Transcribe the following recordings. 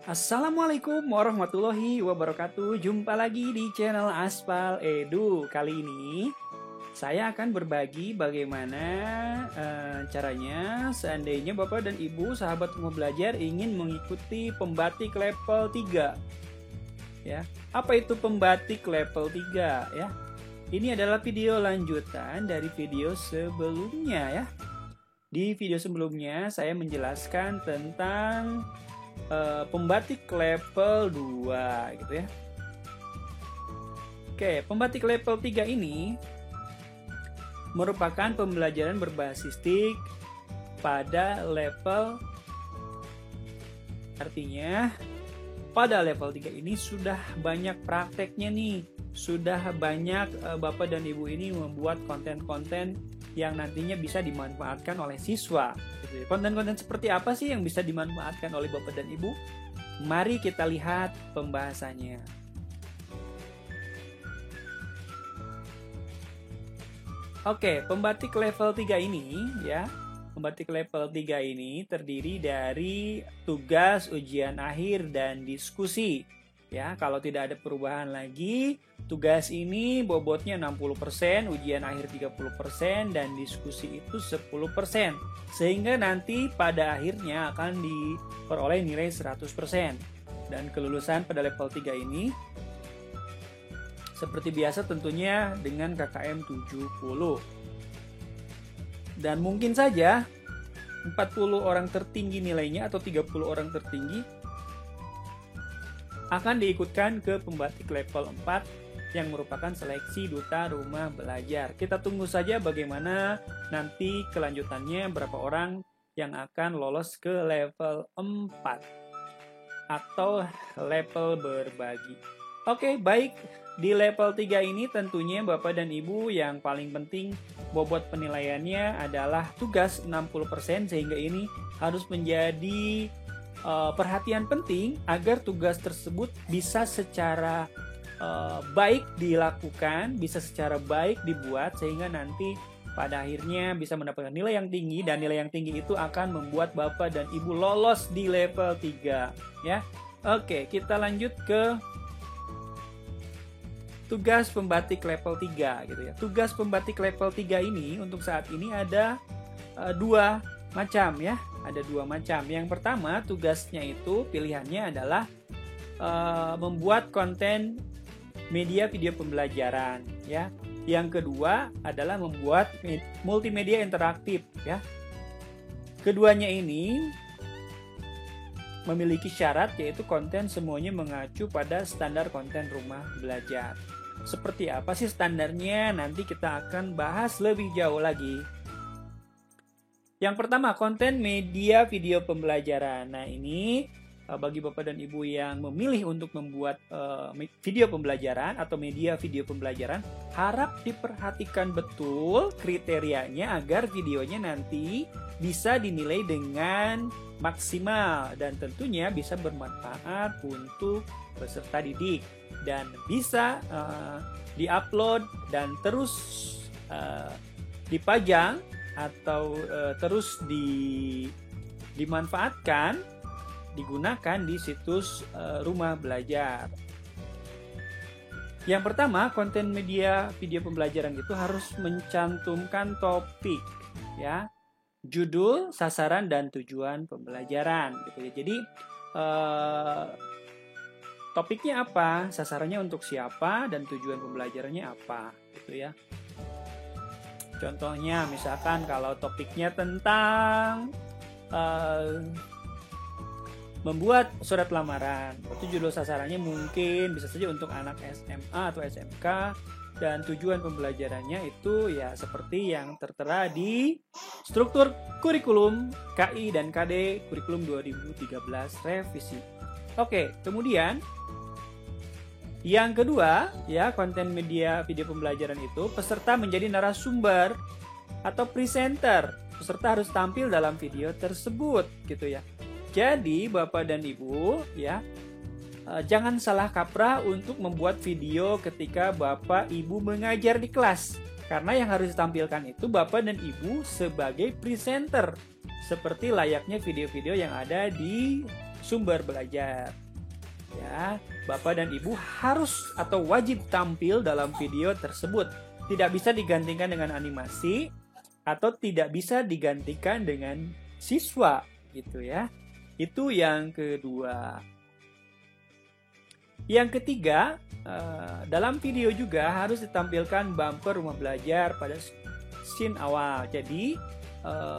Assalamualaikum warahmatullahi wabarakatuh. Jumpa lagi di channel Aspal Edu. Kali ini saya akan berbagi bagaimana caranya seandainya Bapak dan Ibu sahabat rumah belajar ingin mengikuti pembatik level 3. Ya. Apa itu pembatik level 3 ya? Ini adalah video lanjutan dari video sebelumnya ya. Di video sebelumnya saya menjelaskan tentang pembatik level 2 gitu ya. Oke, pembatik level 3 ini merupakan pembelajaran berbasis TIK pada level, artinya pada level 3 ini sudah banyak prakteknya nih. Sudah banyak Bapak dan Ibu ini membuat konten-konten yang nantinya bisa dimanfaatkan oleh siswa. Konten-konten seperti apa sih yang bisa dimanfaatkan oleh Bapak dan Ibu? Mari kita lihat pembahasannya. Oke, pembatik level 3 ini ya. Pembatik level 3 ini terdiri dari tugas, ujian akhir, dan diskusi. Ya, kalau tidak ada perubahan lagi, tugas ini bobotnya 60%, ujian akhir 30%, dan diskusi itu 10%. Sehingga nanti pada akhirnya akan diperoleh nilai 100%. Dan kelulusan pada level 3 ini seperti biasa tentunya dengan KKM 70. Dan mungkin saja 40 orang tertinggi nilainya atau 30 orang tertinggi akan diikutkan ke pembatik level 4 yang merupakan seleksi duta rumah belajar. Kita tunggu saja bagaimana nanti kelanjutannya, berapa orang yang akan lolos ke level 4 atau level berbagi. Oke, baik. Di level 3 ini tentunya Bapak dan Ibu yang paling penting bobot penilaiannya adalah tugas 60%, sehingga ini harus menjadi perhatian penting agar tugas tersebut bisa secara baik dilakukan, bisa secara baik dibuat, sehingga nanti pada akhirnya bisa mendapatkan nilai yang tinggi, dan nilai yang tinggi itu akan membuat Bapak dan Ibu lolos di level 3 ya. Oke, kita lanjut ke tugas pembatik level 3 gitu ya. Tugas pembatik level 3 ini untuk saat ini ada dua macam ya. Ada dua macam. Yang pertama, tugasnya itu pilihannya adalah membuat konten media video pembelajaran ya. Yang kedua adalah membuat multimedia interaktif ya. Keduanya ini memiliki syarat, yaitu konten semuanya mengacu pada standar konten rumah belajar. Seperti apa sih standarnya? Nanti kita akan bahas lebih jauh lagi. Yang pertama, konten media video pembelajaran. Nah, ini bagi Bapak dan Ibu yang memilih untuk membuat video pembelajaran atau media video pembelajaran, harap diperhatikan betul kriterianya agar videonya nanti bisa dinilai dengan maksimal dan tentunya bisa bermanfaat untuk peserta didik dan bisa diupload dan terus dipajang atau terus dimanfaatkan, digunakan di situs rumah belajar. Yang pertama, konten media video pembelajaran itu harus mencantumkan topik ya, judul, sasaran, dan tujuan pembelajaran gitu ya. Jadi topiknya apa, sasarannya untuk siapa, dan tujuan pembelajarannya apa gitu ya. Contohnya misalkan kalau topiknya tentang membuat surat lamaran, itu judul sasarannya mungkin bisa saja untuk anak SMA atau SMK, dan tujuan pembelajarannya itu ya seperti yang tertera di struktur kurikulum KI dan KD kurikulum 2013 revisi. Oke, kemudian yang kedua, ya, konten media video pembelajaran itu peserta menjadi narasumber atau presenter. Peserta harus tampil dalam video tersebut, gitu ya. Jadi, Bapak dan Ibu, ya, jangan salah kaprah untuk membuat video ketika Bapak Ibu mengajar di kelas. Karena yang harus ditampilkan itu Bapak dan Ibu sebagai presenter. Seperti layaknya video-video yang ada di sumber belajar. Ya, Bapak dan Ibu harus atau wajib tampil dalam video tersebut. Tidak bisa digantikan dengan animasi atau tidak bisa digantikan dengan siswa gitu ya. Itu yang kedua. Yang ketiga, dalam video juga harus ditampilkan bumper rumah belajar pada scene awal. Jadi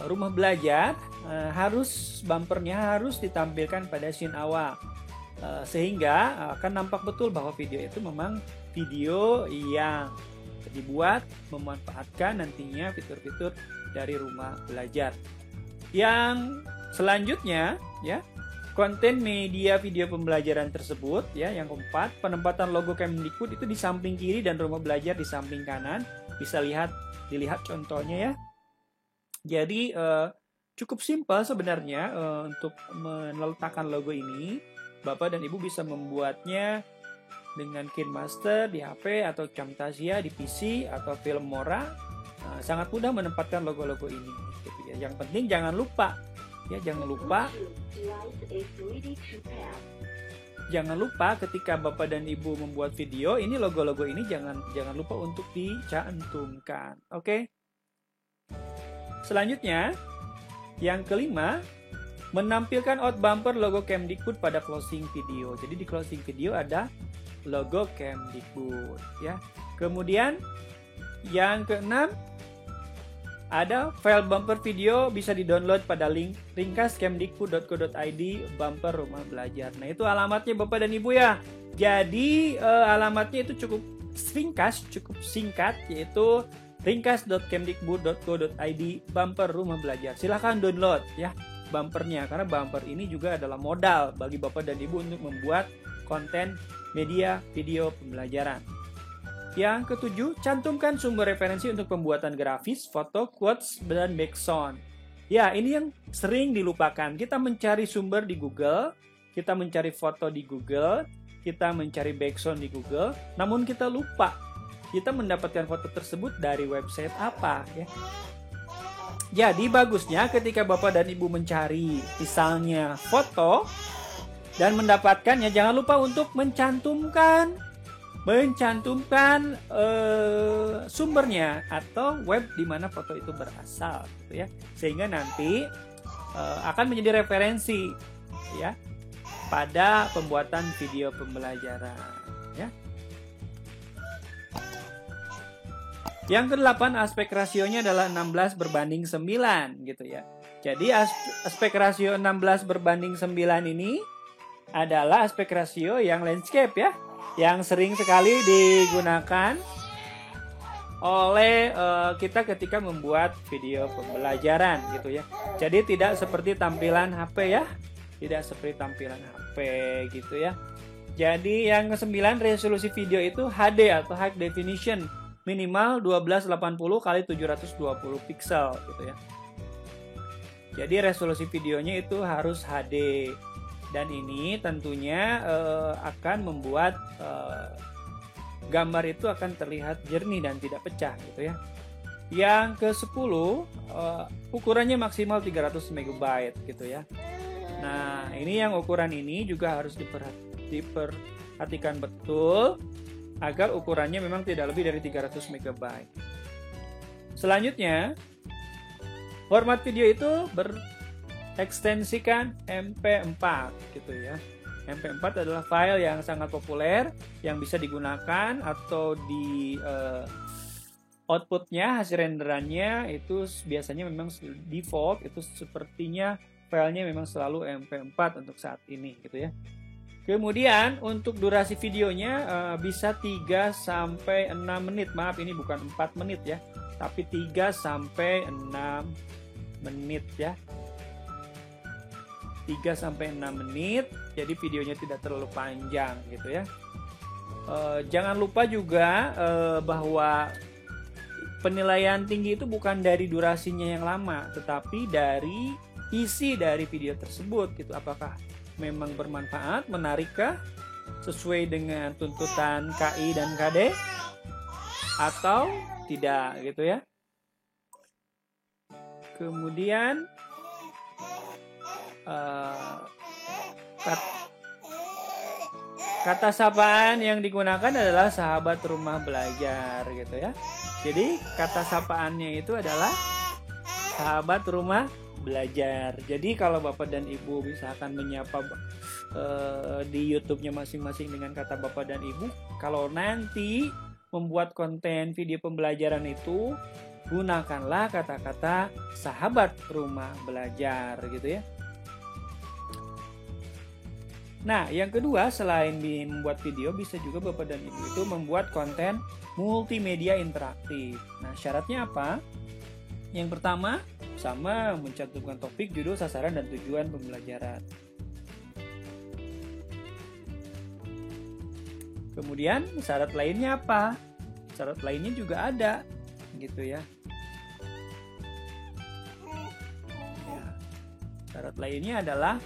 rumah belajar bumpernya harus ditampilkan pada scene awal, sehingga akan nampak betul bahwa video itu memang video yang dibuat memanfaatkan nantinya fitur-fitur dari rumah belajar. Yang selanjutnya ya, konten media video pembelajaran tersebut ya, yang keempat, penempatan logo Kemdikbud itu di samping kiri dan rumah belajar di samping kanan. Bisa dilihat contohnya ya. Jadi cukup simpel sebenarnya untuk meletakkan logo ini. Bapak dan Ibu bisa membuatnya dengan KineMaster di HP atau Camtasia di PC atau Filmora. Sangat mudah menempatkan logo-logo ini gitu ya. Yang penting jangan lupa ketika Bapak dan Ibu membuat video ini, logo-logo ini jangan lupa untuk dicantumkan. Oke? Selanjutnya, yang kelima, menampilkan out bumper logo Kemdikbud pada closing video. Jadi di closing video ada logo Kemdikbud ya. Kemudian yang keenam, ada file bumper video bisa di-download pada link ringkaskemdikbud.go.id bumper rumah belajar. Nah, itu alamatnya Bapak dan Ibu ya. Jadi alamatnya itu cukup ringkas, cukup singkat, yaitu ringkas.kemdikbud.go.id bumper rumah belajar. Silahkan download ya bumpernya, karena bumper ini juga adalah modal bagi Bapak dan Ibu untuk membuat konten media video pembelajaran. Yang ketujuh, cantumkan sumber referensi untuk pembuatan grafis, foto, quotes, dan background. Ya, ini yang sering dilupakan. Kita mencari sumber di Google, kita mencari foto di Google, kita mencari background di Google, namun kita lupa kita mendapatkan foto tersebut dari website apa ya. Jadi bagusnya ketika Bapak dan Ibu mencari misalnya foto dan mendapatkannya, jangan lupa untuk mencantumkan sumbernya atau web di mana foto itu berasal gitu ya, sehingga nanti akan menjadi referensi ya pada pembuatan video pembelajaran ya. Yang ke-8, aspek rasionya adalah 16:9 gitu ya. Jadi aspek rasio 16:9 ini adalah aspek rasio yang landscape ya, yang sering sekali digunakan oleh kita ketika membuat video pembelajaran gitu ya. Jadi tidak seperti tampilan HP ya, tidak seperti tampilan HP gitu ya. Jadi yang ke-9, resolusi video itu HD atau high definition, minimal 1280 x 720 pixel gitu ya. Jadi resolusi videonya itu harus HD. Dan ini tentunya akan membuat gambar itu akan terlihat jernih dan tidak pecah gitu ya. Yang ke-10, ukurannya maksimal 300 MB gitu ya. Nah, ini yang ukuran ini juga harus diperhatikan betul agar ukurannya memang tidak lebih dari 300 MB. Selanjutnya, format video itu ekstensikan MP4 gitu ya. MP4 adalah file yang sangat populer yang bisa digunakan atau di outputnya, hasil renderannya itu biasanya memang default itu sepertinya filenya memang selalu MP4 untuk saat ini gitu ya. Kemudian untuk durasi videonya bisa 3-6 menit. Maaf, ini bukan 4 menit ya, tapi 3-6 menit ya. 3-6 menit, jadi videonya tidak terlalu panjang gitu ya. Jangan lupa juga bahwa penilaian tinggi itu bukan dari durasinya yang lama, tetapi dari isi dari video tersebut gitu. Apakah memang bermanfaat, menarikkah, sesuai dengan tuntutan KI dan KD atau tidak gitu ya. Kemudian Kata sapaan yang digunakan adalah sahabat rumah belajar gitu ya. Jadi kata sapaannya itu adalah sahabat rumah belajar. Jadi kalau Bapak dan Ibu misalkan menyapa di YouTube-nya masing-masing dengan kata Bapak dan Ibu, kalau nanti membuat konten video pembelajaran itu, gunakanlah kata-kata sahabat rumah belajar gitu ya. Nah, yang kedua, selain membuat video, bisa juga Bapak dan Ibu itu membuat konten multimedia interaktif. Nah, syaratnya apa? Yang pertama, sama mencantumkan topik, judul, sasaran, dan tujuan pembelajaran. Kemudian, syarat lainnya apa? Syarat lainnya juga ada, gitu ya. Syarat lainnya adalah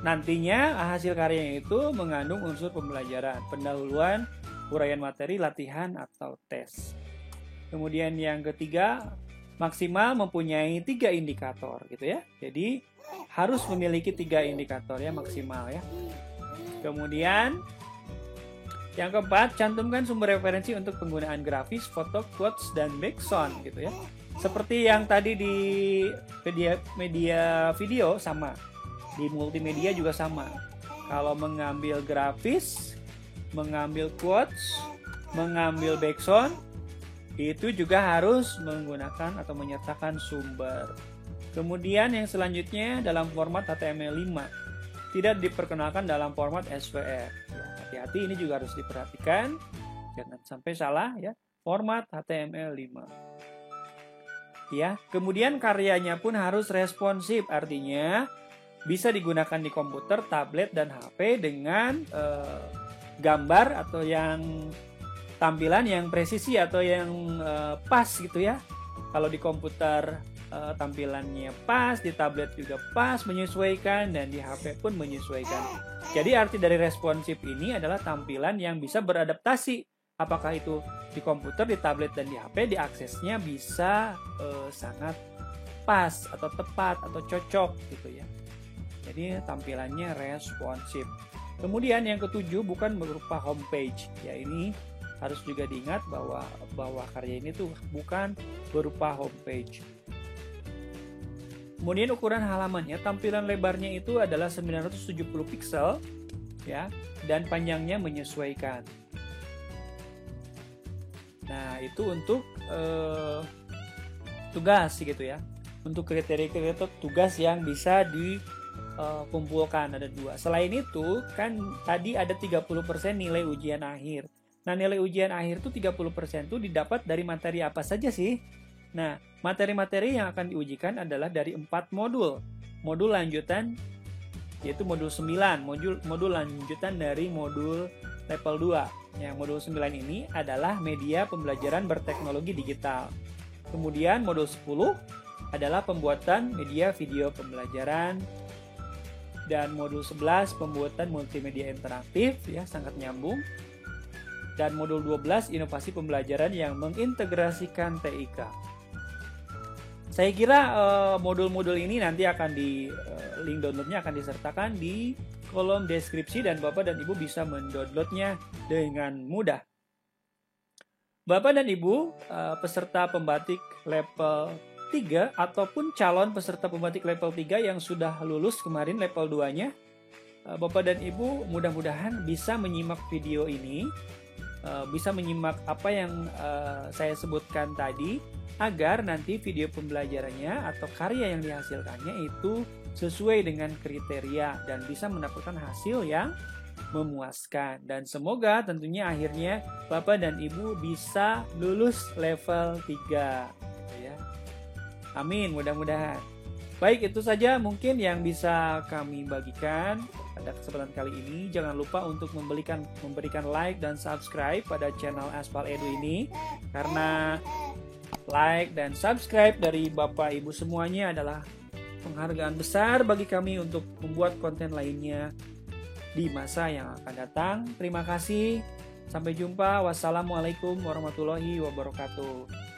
nantinya hasil karyanya itu mengandung unsur pembelajaran, pendahuluan, uraian materi, latihan, atau tes. Kemudian yang ketiga, maksimal mempunyai 3 indikator gitu ya. Jadi harus memiliki 3 indikator ya maksimal ya. Kemudian yang keempat, cantumkan sumber referensi untuk penggunaan grafis, foto, quotes, dan background gitu ya. Seperti yang tadi di media video sama. Di multimedia juga sama. Kalau mengambil grafis, mengambil quotes, mengambil background, itu juga harus menggunakan atau menyertakan sumber. Kemudian yang selanjutnya dalam format HTML5. Tidak diperkenalkan dalam format SVR. Hati-hati, ini juga harus diperhatikan. Jangan sampai salah ya. Format HTML5. Ya, kemudian karyanya pun harus responsif, artinya bisa digunakan di komputer, tablet, dan HP dengan gambar atau yang tampilan yang presisi atau yang pas gitu ya. Kalau di komputer tampilannya pas, di tablet juga pas, menyesuaikan, dan di HP pun menyesuaikan. Jadi arti dari responsif ini adalah tampilan yang bisa beradaptasi. Apakah itu di komputer, di tablet, dan di HP, diaksesnya bisa sangat pas atau tepat atau cocok gitu ya. Jadi tampilannya responsif. Kemudian yang ketujuh, bukan berupa homepage. Ya, ini harus juga diingat bahwa karya ini tuh bukan berupa homepage. Kemudian ukuran halamannya, tampilan lebarnya itu adalah 970 pixel ya, dan panjangnya menyesuaikan. Nah, itu untuk tugas gitu ya. Untuk kriteria tugas yang bisa dikumpulkan ada 2. Selain itu, kan tadi ada 30% nilai ujian akhir. Nah, nilai ujian akhir itu 30% itu didapat dari materi apa saja sih? Nah, materi-materi yang akan diujikan adalah dari 4 modul. Modul lanjutan yaitu modul 9, modul lanjutan dari modul level 2. Yang modul 9 ini adalah media pembelajaran berteknologi digital. Kemudian modul 10 adalah pembuatan media video pembelajaran. Dan modul 11 pembuatan multimedia interaktif, ya sangat nyambung. Dan modul 12 inovasi pembelajaran yang mengintegrasikan TIK. Saya kira modul-modul ini nanti akan link downloadnya akan disertakan di kolom deskripsi dan Bapak dan Ibu bisa mendownloadnya dengan mudah. Bapak dan Ibu peserta pembatik level 3 ataupun calon peserta pembatik level 3 yang sudah lulus kemarin level 2-nya, Bapak dan Ibu mudah-mudahan bisa menyimak video ini, bisa menyimak apa yang saya sebutkan tadi, agar nanti video pembelajarannya atau karya yang dihasilkannya itu sesuai dengan kriteria dan bisa mendapatkan hasil yang memuaskan. Dan semoga tentunya akhirnya Bapak dan Ibu bisa lulus level 3 gitu ya. Amin, mudah-mudahan. Baik, itu saja mungkin yang bisa kami bagikan pada kesempatan kali ini. Jangan lupa untuk memberikan like dan subscribe pada channel Aspal Edu ini, karena like dan subscribe dari Bapak Ibu semuanya adalah penghargaan besar bagi kami untuk membuat konten lainnya di masa yang akan datang. Terima kasih. Sampai jumpa. Wassalamualaikum warahmatullahi wabarakatuh.